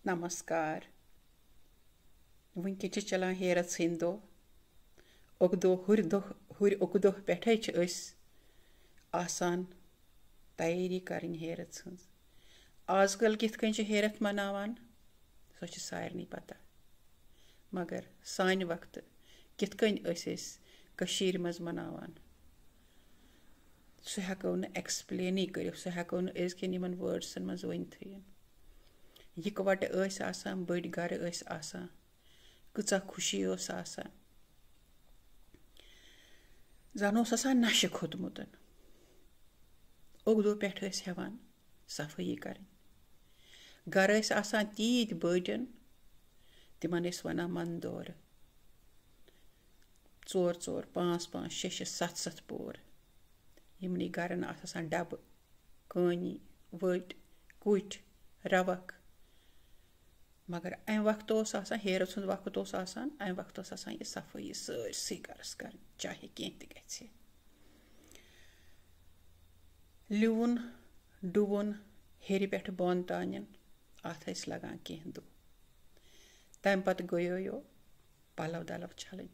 नमस्कार वुनकन चलान हेरत हंद दह हुर ओक दह पे आसान तैयारी करनी हेरत हज आजकल कित हेरत मनावान सो सारे पता मगर सान वक्त कित कशीर मज मनावान सह हेको न एक्सप्लेन कर सह हेको न अजकन यमन वर्ड्सन मज वनथ इकवट आसान बड़ गर आसान कचा खुशी आसान जन आसान नशे खोतमुत ओगदो पे हेवान सफाई कर गर आसान तीत बड़न तिमन वन मंदोर 4 5 5 6 7 7 पोर यमनी गरन आसान डब कानी वट कुट रवक मगर अम वक्त हेरत सुंद वक्त अम वक्त यह सफाई सारसी गरस कर चाहे कह ग लिवन डुवन हेर पे बोन तान अत लगान कह दो तम पत गयो पलव दलव छलन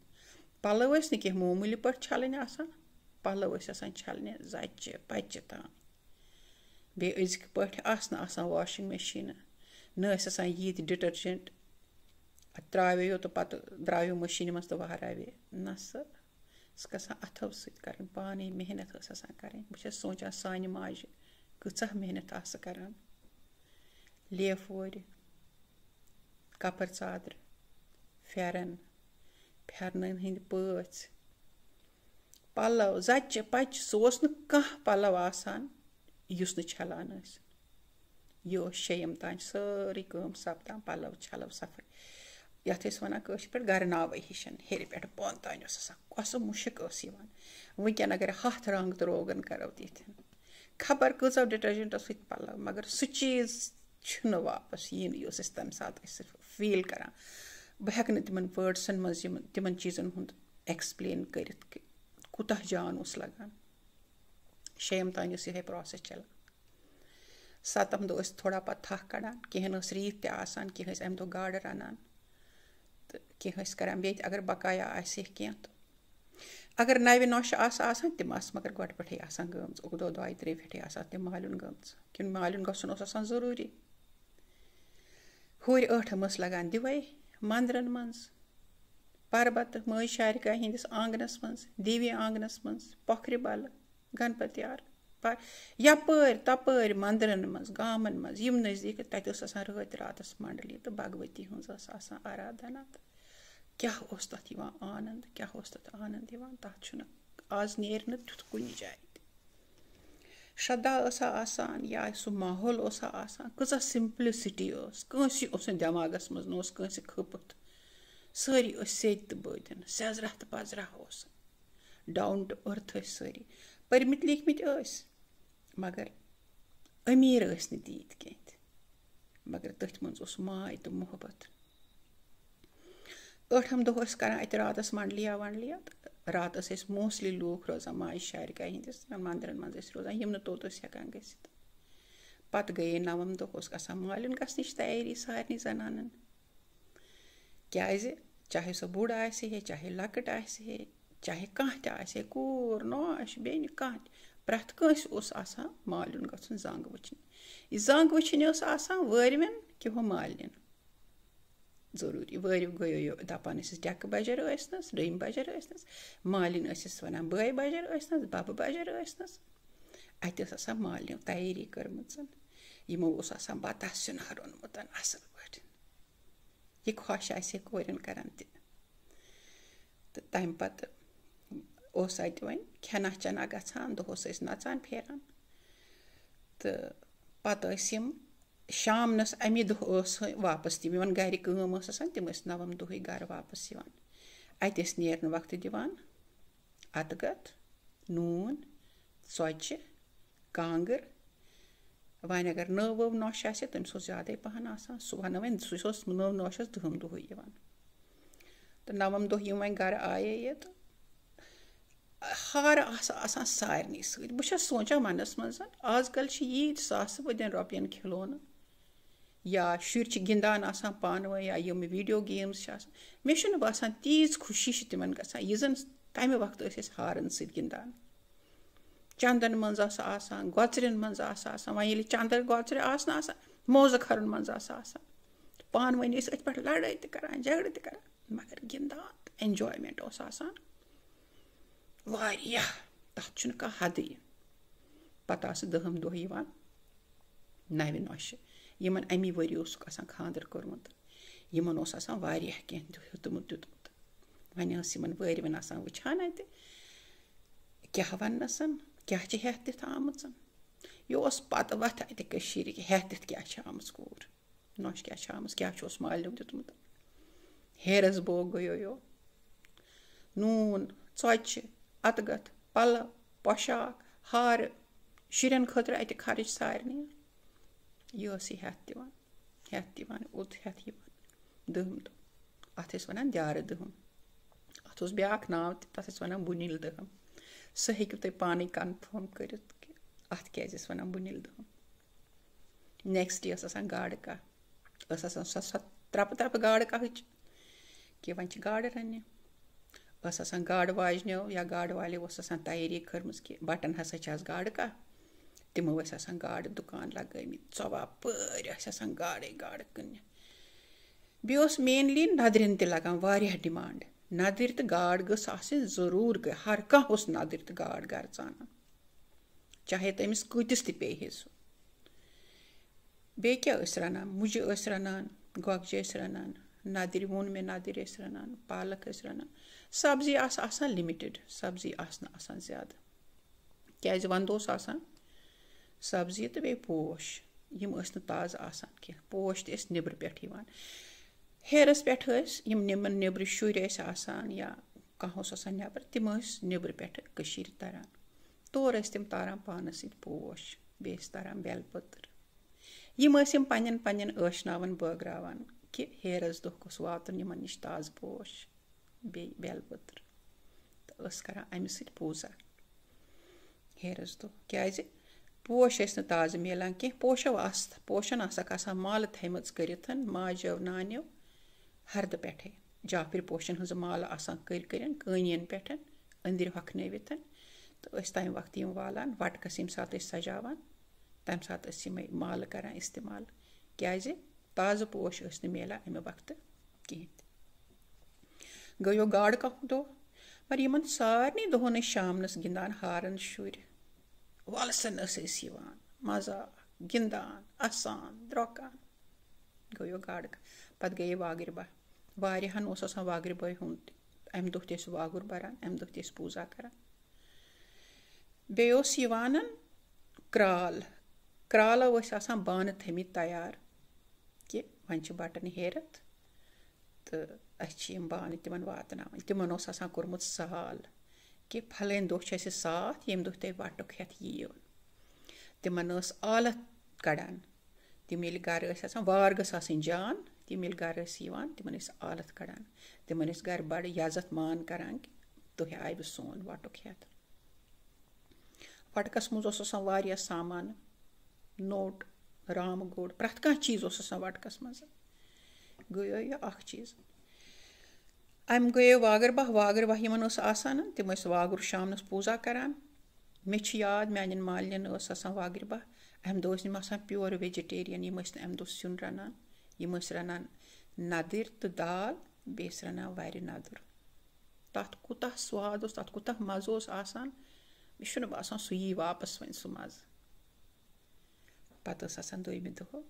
पलव कह मामूली पे छलन पलव छलने जच्चे पच्चे तान बे अजिक पे वाशिंग मशीन न यीत डिटर्जेंट त्रो तो पत द्राव मशीन मज तो वहरावे न सह अथो सर पाने मेहनत कर बहुत सोचान सान माज कचा मेहनत कर लेफ वोर कपर चादर फेरन फेरन हंद पच पलव जच्चे पच्चे सह कह पलव आसान युस न छलान यह शेम तान सारी कम सपदान पलव छलव सफाई यथ वन पे गरनाव हिशन हेर पे बोन तान कस मुश्क वनकन अगर 7 रंग त्रोगन करो तिथ खबर कचो डिटर्जेंटो सत पलव मगर सह चीज वापस यी तम सात फील करान बह हेक तिमन वर्ड्सन मज तिमन चीजन हुंद एक्सप्लेन कर कूत जान लगान शेम तान यह प्रोसेस चलान 7 दो थोड़ा पत थक कड़ान कहें रीत तसान कह अम दो गाड़ रनान तो कह करान बे अगर बकाया कह तो अगर नवे नोश आसान तम मगर गोड पे गमज 2 3 फिटे तम मालून गमज कि मालून गसन जरूरी हुर 8 लगान दिवे मंदरन मज पर्वत मज शारिका हंदिस आंगनस मज दिव्य आंगनस मज पोखरि बल गणपति यार यपर तपर मंदरन मज गामन मज यम नजदीक तत रात रातस मंडली तो भगवती हज आराधना तो क्या तथ आनंद क्या तथ आनंद तथ आज नेर तुथ कुन जाए श्रद्धा आसान या सह माहौल आसान कचा सिंपलिसिटी कंस दिमागस मज न खपत सारी सेद तो बदन सेजरा तो पजरा डाउन टू अर्थ सारी परमित लिखमित मगर अमीर तीत कह मगर तथ मज माय तो मोहब्बत 8 दो कर रातस मंडलिया वंडलिया रात मोस्टली लूख रोजान माज शारिका हंदिस मंदिरन मज रोजान यम तोत हेकान गसित पत गए 9 दो ग मालिन गसनिच तैयारी सारे जनानन क्या चाहे सो बुड़ आहे चाहे लकट आहे चाहे कह कूर नोश बेन कह प्रथ कंस आसान मालिन गन जंग वचन यह जंग वचन वरवन कि हो मालिन जरूरी वरिव गयो दपान डेक बजर नस डम बजर नस मालिन वन बय बजर नस बब बजर नस अत मालिन तैयारी कर्म यमो बता सुना रोनमुत असल पे यह खुश कोरन करान तो तम पत वन खेना चना गसान दोहस नचान फेरान तो पत शामनस अमे दह वापस तम गर कम तम 9 दह गर वापस अत नेरन वक्त दिवान अतगत नून षोचि कांगर वन अगर नव वव नोश तमिस ज्यादा पहन सह वन वन सह नव नोशस 10 दह तो 9 दह वन गर आये तो हार आसान सारे सत बहुत सोचान मनस मज आजकल यीत सास बदन रुपयन खिलोन یا شُرۍ چھِ گِنٛدان آسان پانہٕ ؤنۍ یا یِم ویٖڈیو گیمٕز چھِ آسان مےٚ چھُنہٕ باسان تیٖژ خوشی چھِ تِمَن گژھان یہِ زَن تَمہِ وقتہٕ ٲسۍ أسۍ ہارَن سۭتۍ گِنٛدان چَندَن منٛز آسہٕ آسان گۄژرٮ۪ن منٛز آسہٕ آسان وۄنۍ ییٚلہِ چَندَن گۄژرِ آسہٕ نہٕ آسان موزٕ کھَرَن منٛز آسہٕ آسان پانہٕ ؤنۍ ٲسۍ أتھۍ پٮ۪ٹھ لَڑٲے تہِ کَران جھگڑٕ تہِ کَران مگر گِنٛدان تہٕ اٮ۪نجایمٮ۪نٛٹ اوس آسان واریاہ تَتھ چھُنہٕ کانٛہہ حدٕے پَتہٕ آسہٕ 10 دۄہ یِوان نَوِ نۄشہِ یِمَن اَمی ؤری اوسُکھ آسان خانٛدَر کوٚرمُت یِمَن اوس آسان واریاہ کینٛہہ ہیوٚتمُت دیُتمُت وۄنۍ ٲس یِمَن وٲرۍوٮ۪ن آسان وٕچھان اَتہِ کیٛاہ وَننَس کیٛاہ چھِ ہٮ۪تھ دِتھ آمٕژ یہِ اوس پَتہٕ وَتھٕ اَتہِ کٔشیٖرِ ہٮ۪تھ دِتھ کیٛاہ چھِ آمٕژ کوٗر نۄش کیٛاہ چھِ آمٕژ کیٛاہ چھُس مالنیو دیُتمُت ہیرَس بوگ گٔیو نوٗن ژۄچہِ اَتہٕ گَتھ پَلَو پۄشاک ہارٕ شُرٮ۪ن خٲطرٕ اَتہِ خرٕچ سارنٕے یہِ ٲس یہِ ہٮ۪تھ دِوان اوٚت ہٮ۪تھ یِوان 10 دۄہ اَتھ ٲسۍ وَنان دیٛارٕ دٔہُم اَتھ اوس بیٛاکھ ناو تہِ تَتھ ٲسۍ وَنان بُنِل دٔہٕم سُہ ہیٚکِو تُہۍ پانَے کَنفٲرٕم کٔرِتھ کہِ اَتھ کیٛازِ ٲسۍ وَنان بُنِل دٔہٕم نٮ۪کٕسٹ ڈے ٲس آسان گاڈٕ کاہ ٲس آسان سۄ ترٛپہٕ گاڈٕ کاہٕچ کہِ وۄنۍ چھِ گاڈٕ رَننہِ ٲس آسان گاڈٕ واجنیو یا گاڈٕ والیو اوس آسان تیٲری کٔرمٕژ کہِ بَٹَن ہسا چھِ آز گاڈٕ کاہ تِمو ٲسۍ آسان گاڈٕ دُکان لگٲومٕتۍ ژۄواپٲرۍ ٲسۍ آسان گاڈَے گاڈٕ کٕننہِ بیٚیہِ اوس مینلی نَدرٮ۪ن تہِ لگان واریاہ ڈِمانٛڈ نَدٕرۍ تہٕ گاڈ گٔژھ آسٕنۍ ضروٗر ہر کانٛہہ اوس نَدٕرۍ تہٕ گاڈ گَرٕ ژانان چاہے تٔمِس کۭتِس تہِ پیٚیہِ ہے سُہ بیٚیہِ کیٛاہ ٲسۍ رَنان مُجہِ ٲسۍ رَنان گۄگجہِ ٲسۍ رَنان نَدٕرِ ووٚن مےٚ نَدٕرۍ ٲسۍ رَنان پالک ٲسۍ رَنان سبزی آسہٕ آسان لِمِٹِڈ سبزی آسہٕ نہٕ آسان زیادٕ کیٛازِ وَندٕ اوس آسان سبزی تہٕ بیٚیہِ پوش یِم ٲسۍ نہٕ تازٕ آسان کیٚنٛہہ پوش تہِ ٲسۍ نیٚبرٕ پٮ۪ٹھ یِوان ہیرَس پٮ۪ٹھ ٲسۍ یِم نیٚبرٕ شُرۍ ٲسۍ آسان یا کانٛہہ اوس آسان نٮ۪بر تِم ٲسۍ نیٚبرٕ پٮ۪ٹھٕ کٔشیٖرِ تَران تورٕ ٲسۍ تِم تاران پانَس سۭتۍ پوش بیٚیہِ ٲسۍ تاران بٮ۪ل پٔتٕر یِم ٲسۍ یِم پنٛنٮ۪ن ٲشناوَن بٲگراوان کہِ ہیرَس دۄہ گوٚژھ واتُن یِمَن نِش تازٕ پوش بیٚیہِ بٮ۪ل پٔتٕر تہٕ ٲسۍ کَران اَمہِ سۭتۍ پوٗزا ہیرَس دۄہ کیٛازِ پوش ٲسۍ نہٕ تازٕ میلان کیٚنٛہہ پوشَن آسَکھ آسان مالہٕ تھٲیمٕژ کٔرِتھ ماجیو نانیو ہردٕ پٮ۪ٹھَے جافِر پوشَن ہٕنٛزٕ مالہٕ آسان کٔرِتھ کٲنِیَن پٮ۪ٹھ أنٛدٕرۍ ہۄکھنٲوِتھ تہٕ ٲسۍ تَمہِ وقتہٕ یِم والان وَٹکَس ییٚمہِ ساتہٕ ٲسۍ سَجاوان تَمہِ ساتہٕ ٲسۍ یِمَے مالہٕ کَران اِستعمال کیٛازِ تازٕ پوش ٲسۍ نہٕ میلان اَمہِ وقتہٕ کِہیٖنۍ تہِ گٔیو گاڈٕ کاہ دۄہ مگر یِمَن سارنٕے دۄہَن ٲسۍ شامنَس گِنٛدان ہارَن شُرۍ وَلسَن ٲسۍ أسۍ یِوان مَزاق گِنٛدان اَسان درٛۄکان گٔیو گاڈٕ کاہ پَتہٕ گٔیے وٲگِر باہ واریاہَن اوس آسان وٲگرِ بٲے ہُنٛد تہِ اَمہِ دۄہ تہِ ٲسۍ واگُر بَران اَمہِ دۄہ تہِ ٲسۍ پوٗزا کَران بیٚیہِ اوس یِوان کرٛالو ٲسۍ آسان بانہٕ تھٲیمٕتۍ تیار کہِ وۄنۍ چھِ بَٹَن ہیرَتھ تہٕ اَسہِ چھِ یِم بانہٕ تِمَن واتناوٕنۍ تِمَن اوس آسان کوٚرمُت سال کہِ پھلٲنۍ دۄہ چھِ اَسہِ ساتھ ییٚمہِ دۄہ تۄہہِ وَٹُک ہٮ۪تھ یِیِو تِمَن ٲس عالَت کَڑان تِم ییٚلہِ گَرٕ ٲسۍ آسان وار گٔژھ آسٕنۍ جان تِم ییٚلہِ گَرٕ ٲسۍ یِوان تِمَن ٲسۍ عالَت کَڑان تِمَن ٲسۍ گَرِ بَڑٕ عزت مان کَران کہِ تُہۍ آیوٕ سون وَٹُک ہٮ۪تھ وَٹکَس منٛز اوس آسان واریاہ سامانہٕ نوٚٹ رامہٕ گوٚڑ پرٛٮ۪تھ کانٛہہ چیٖز اوس آسان وَٹکَس منٛز گٔیو یہِ اَکھ چیٖز اَمہِ گٔیو واگٕر باہ یِمَن ٲس آسان تِم ٲسۍ واگُر شامنَس پوٗزا کَران مےٚ چھُ یاد میٛانٮ۪ن مالنٮ۪ن ٲس آسان وٲگِر باہ اَمہِ دۄہ ٲسۍ یِم آسان پیور ویجِٹیریَن یِم ٲسۍ نہٕ اَمہِ دۄہ سیُن رَنان یِم ٲسۍ رَنان نَدٕرۍ تہٕ دال بیٚیہِ ٲسۍ رَنان وَرِ نَدُر تَتھ کوٗتاہ سواد اوس تَتھ کوٗتاہ مَزٕ اوس آسان مےٚ چھُنہٕ باسان سُہ یی واپَس وۄنۍ سُہ مَزٕ پَتہٕ ٲس آسان 2مہِ دۄہ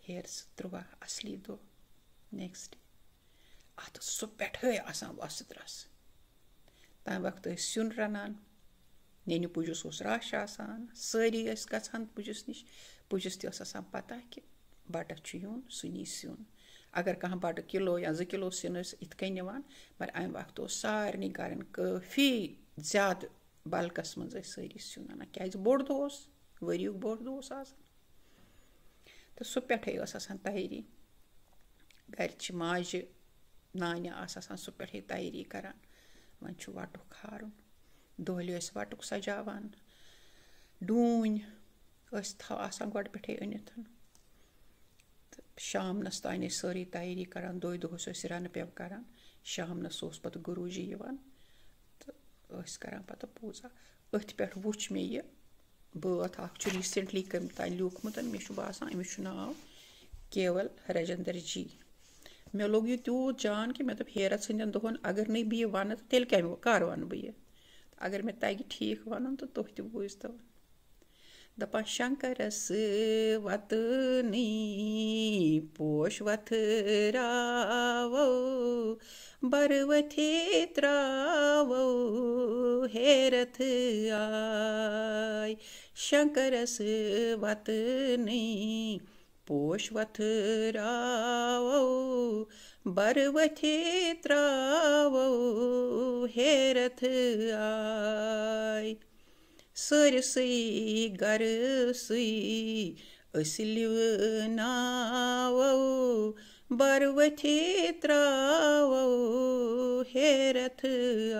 ہیرٕ 13 اَصلی دۄہ نٮ۪کٕسٹ ڈے اَتھ ٲس سُہ پٮ۪ٹھَے آسان وَسہٕ درٛسہٕ تَمہِ وقتہٕ ٲسۍ سیُن رَنان نینہِ پُجِس اوس رَش آسان سٲری ٲسۍ گژھان پُجِس نِش پُجِس تہِ ٲس آسان پَتہ کہِ بَٹَس چھُ یُن سُہ نی سیُن اگر کانٛہہ بَٹہٕ کِلوٗ یا 2 کِلوٗ سیُن ٲسۍ یِتھ کٔنۍ نِوان مگر اَمہِ وقتہٕ اوس سارنٕے گَرَن کٲفی زیادٕ بَلکَس منٛز ٲسۍ سٲری سیُن اَنان کیٛازِ بوٚڑ دۄہ اوس ؤریُک بوٚڑ دۄہ اوس آسان تہٕ سُہ پٮ۪ٹھَے ٲس آسان تیٲری گَرِچہِ ماجہِ نانہِ آسہٕ آسان سُہ پٮ۪ٹھَے تیٲری کَران وۄنۍ چھُ وَٹُک کھارُن دۄہلہِ ٲسۍ وَٹُک سَجاوان ڈوٗنۍ ٲسۍ آسان گۄڈٕ پٮ۪ٹھَے أنِتھ शामनस तान सारी तैयारी करान दोह रन पे करान शामनस पत गुरुजी यवान तो करान पत पूजा अथ पे वुच मे यह बात रिसेंटली कम तान लिखमुत मे बासान अमिस नाव केवल राजेंद्र जी मे लोग यह तूत जान कि मे हेरत सदन दोहन अगर नहीं बह वन तेल कर वन बह अगर मे तग ठीक वन तो तुह त बूझ दपान शंकरस वतनी पोश वथरावो बरवथे त्रावो हेरथ आय शंकरस वतनी पोश वथरावो बरवथे त्रावो हेरथ आय सरसै गरसै असलिव नावो बरवथे त्रावो हेरथ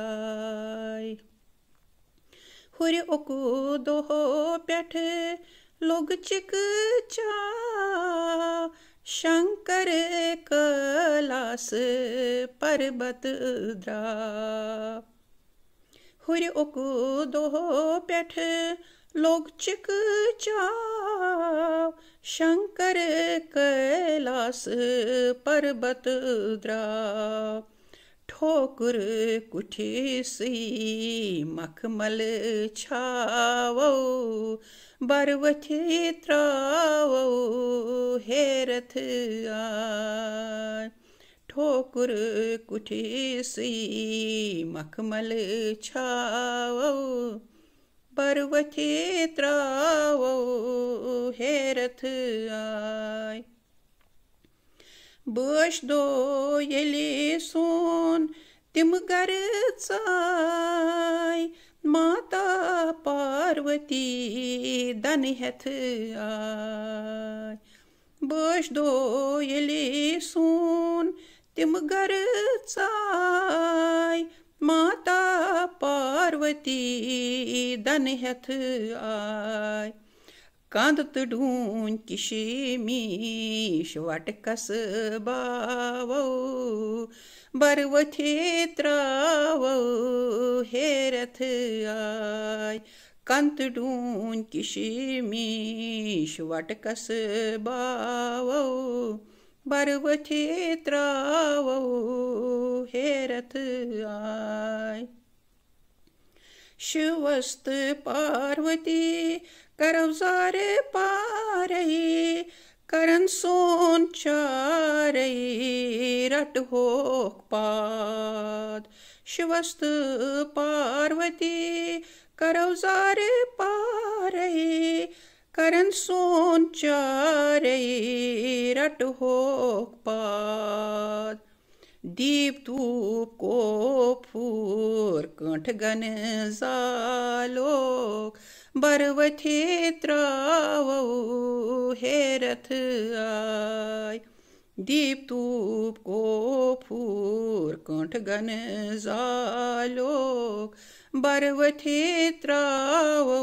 आय हुर ओकु दोहो पेठ लोग चिक चा शंकर कलास पर्वत द्रा हुर ओकु दोहो पेठ लोग चिक चाव शंकर कैलास पर्वत द्राव ठोकुर कुठी सी मखमल छावो बरवथे त्रावो हेरथ आय ठोकुर कुठी सी मखमल छावो बरवथे त्रावो हेरथ आय बश दो येले सोन तिम गर चाय माता पार्वती दन हेथ आय बश दो येले सोन तिम गर चाय माता पार्वती दन हेथ आय कंद तो ढूंढ किशमीश वटकस बावो बरवथे त्रावो हेरथ आय कंत ढूंढ किशमीश वटकस बावो बरवथे त्रावो हेरथ आय शिवस्त पार्वती करवजार पारई करन सोन चारई रट होक पाद शिवस्त पार्वती करवजार पारई करन सोन चारई रट होक पाद दीप धूप को फूर कंठ गन जालोक बरवथे त्रावो हेरथ आय दीप धूप को फूर कंठ गन जालोक बरवथे त्रावो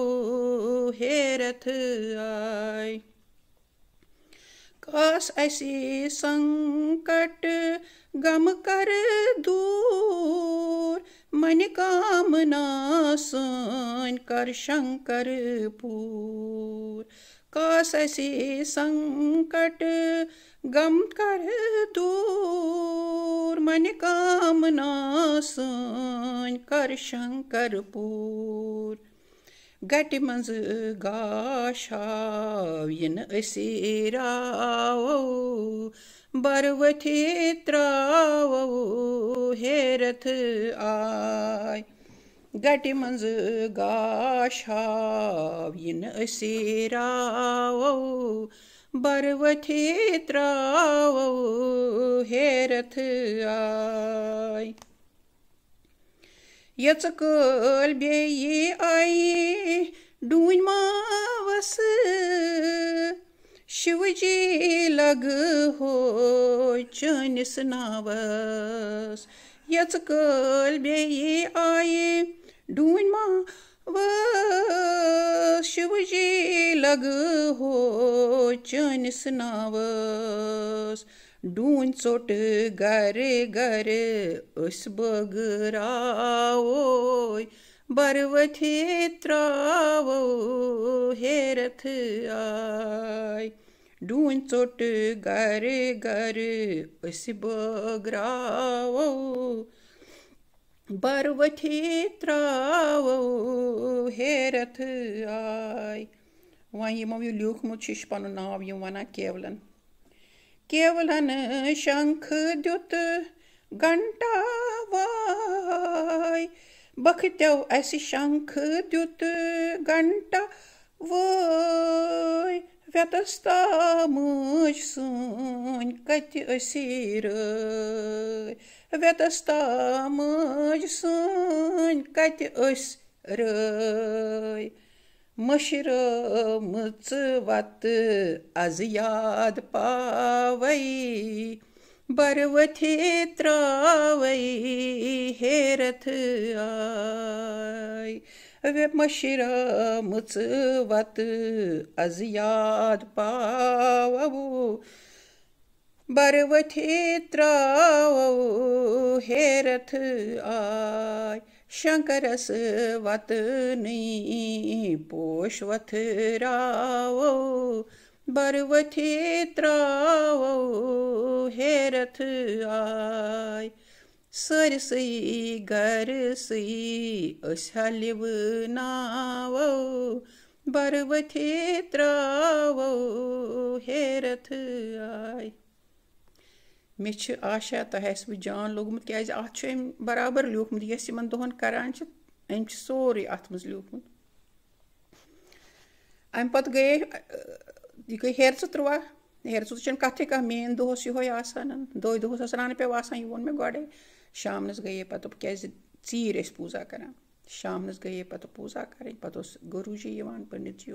हेरथ आय काश ऐसे संकट गम कर दूर मन कामना सन कर शंकर पूर काश ऐसे संकट गम कर दूर मन कामना सन कर शंकर पूर गट मंज गाशाव इन असिरावो बरवथे त्रावो हेरथ आय गट मंज गाशाव इन असिरावो बरवथे त्रावो हेरथ आय यच कल बेयी आई डून मावस शिवजी लग हो चनिस नावस यच कल बेयी आई डून शिवजी लग हो चनिस नावस डून चोट गरे गरे अस बगरावोय बरवथी त्रावो हेरथ आय डून चोट गरे गरे अस बगरावो बरवथी त्रावो हेरथ आय वहीं यमो ये लिखमुत छ पन नाव यम वनान केवलन केवलन शंख द्युत घंटा वाय बखत्यो अस शंख द्युत घंटा वाय व्यतस्ता मुझ सुन कत असीर व्यतस्ता मुझ सुन कत अस रय मशरमच वत आज याद पावई बरवथी त्रावई हेरथ आय मशरमच वत आज याद पावो बरवथी त्रावो हेरथ आय शंकरस वत नहीं पोषवथ रावो बरवथी त्रावो हेरथ आय सरसई गरसई असलिव नावो बरवथी त्रावो हेरथ आय मे आशा तह बह जान लोगमुत क्या अत बराबर लिखमुत यस यमन दोहन करान अम सोरे अत मज लिखमुत अम पत गए यह गई हेरच त्रुआ हेरच कथ कह मेन दोहस ये आसान दो दोहस रान पे आसान यह वोन मे गए शामनस गए पत क्या चीर पूजा करान शामनस गए पत पूजा कर पत गुरुजी पंडित जी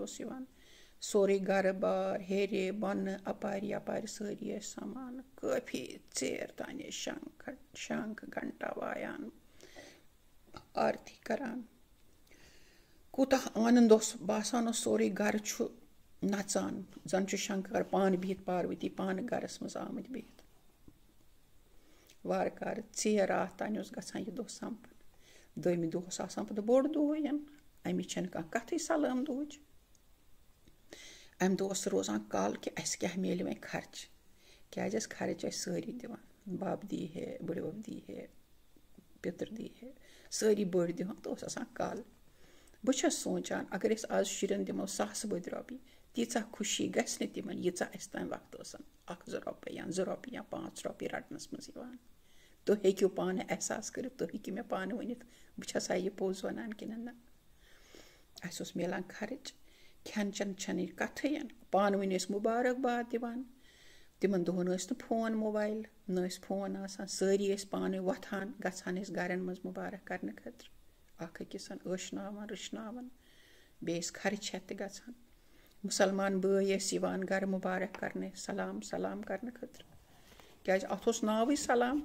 सोरे गर बार हेरे बन अपारी अपारी सारी सामान काफी चेर ताने शंख घंटा वायान आरती करान कूता आनंद बासान सोरे गर नचान जन शंकर पान बिहित पार्वती पान गरस मज आमत बिहित वार कार चेर रात तान गसान यह दह संपन दोमि दोहस आसान पत बोड़ दोह अमि कथ सलाम दोहच अम दोस रोजान कल कि अस क्या मिल वह खर्च क्या खर्च सारी दिवान बब दी है बड़बब दी है पितर दी है सारी बड़ दिवान तो कल बस सोचान अगर आज शुरन दिमो 100 बद रॉपी तीचा खुशी गस तिमन यीचा अस तान वक्त 1 2 रॉपी या 2 रॉपी या 5 रॉपी रटनस मज तो हेक्यू पान एहसास कर तो हेक्यू मे पान वनित बसा यह पोज वनान कि ना अस मिलान खर्च खेन चन छन कथन पान वन मुबारकबाद दिवान तिमन दोहन फोन मोबाइल न फोन आसान सारी पान वथान गछान गरन मज मुबारक करने खतर अकिस ऐशनावान रुशनावान बेस खर्च हेत गछान मुसलमान बय गर मुबारक करने सलाम सलाम करने खतर क्या अत नाव सलाम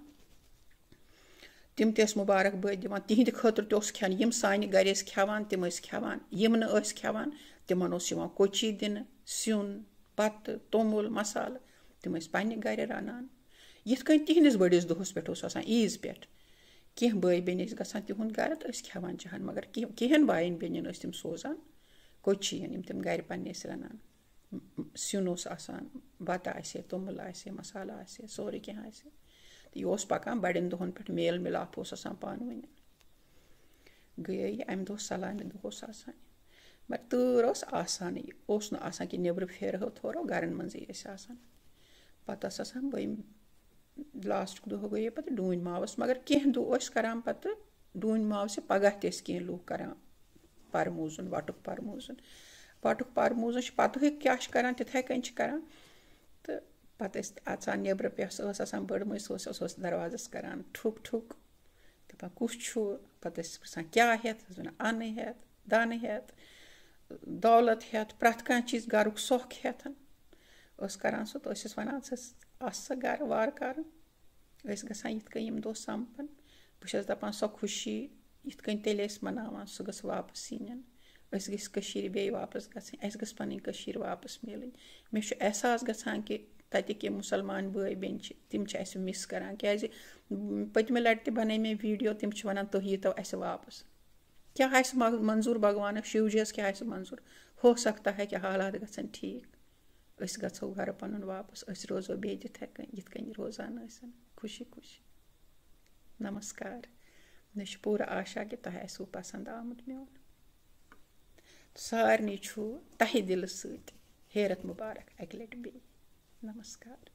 तिम तस मुबारक बद दिवान तिहद खतर खेन यम सान गर खेवान तिम खेवान यम न खेवान तिमन कोची दिन सिन पत तोमुल मसाल तिम पन्ने गर रनान यिथ कन तिहंदिस बड़िस दोहस पे ईज पे कह बई बेन गसान तिहुंद गर तो खेवान चाहान मगर कहेन बायन बेन तिम सोजान कोचियन यम तिम गर पन्नेस रनान सिन आसान बत आसे तोमुल आसे मसाल आसे सोरे कह आसे तो यह पकान बड़न दोहन पे मेल मिलाप आसान पान वन गई अमि दह सलामि दोहस आसान मगर तूर आसान आसान कि नबर फेरहो थोरो गरन मज पत बम लास्ट दह गए पे डून मावस मगर कह दह करान पे डून माव से पगह तह कह लूह करान परमूजन वटुक परमूजन पत क्या करान तिथे कन करान तो पे अचान नबर पे बड़ मज दरवाजस करान ठुक ठुक दपान कुछ पे पृछान क्या हेत अन हेत दान हेत दौलत हेत प्रथ कह चीज गरुक सोख हेतन करान सो तो वनान सा गर वार कर गसान यिथ कन यम दो संपन बस दपान सो खुशी یِتھ کٔنۍ تیٚلہِ ٲسۍ مَناوان سُہ گٔژھ واپس یِنۍ أسۍ گٔژھۍ کٔشیٖرِ بیٚیہِ واپس گژھٕنۍ اَسہِ گٔژھ پَنٕنۍ کٔشیٖر واپس میلٕنۍ مےٚ چھُ احساس گژھان کہِ تَتِکۍ یِم مُسلمان بٲے بیٚنہِ چھِ تِم چھِ اَسہِ مِس کَران کیٛازِ پٔتمہِ لَٹہِ تہِ بَنٲے مےٚ ویٖڈیو تِم چھِ وَنان تُہۍ ییٖتو اَسہِ واپس کیٛاہ آسہِ منظوٗر بھگوانَس شِو جِیَس کیٛاہ آسہِ منظوٗر ہو سکتا ہے کہِ حالات گژھن ٹھیٖک أسۍ گژھو گَرٕ پَنُن واپس أسۍ روزو بیٚیہِ تِتھَے کٔنۍ یِتھ کٔنۍ روزان ٲسۍ خوشی خوشی نمسکار مےٚ چھُ پوٗرٕ آشا کہِ تۄہہِ آسِوٕ پسنٛد آمُت میون سارنٕے چھُ تہہِ دِلہٕ سۭتۍ ہیرت مُبارک اَکہِ لَٹہِ بیٚیہِ نمسکار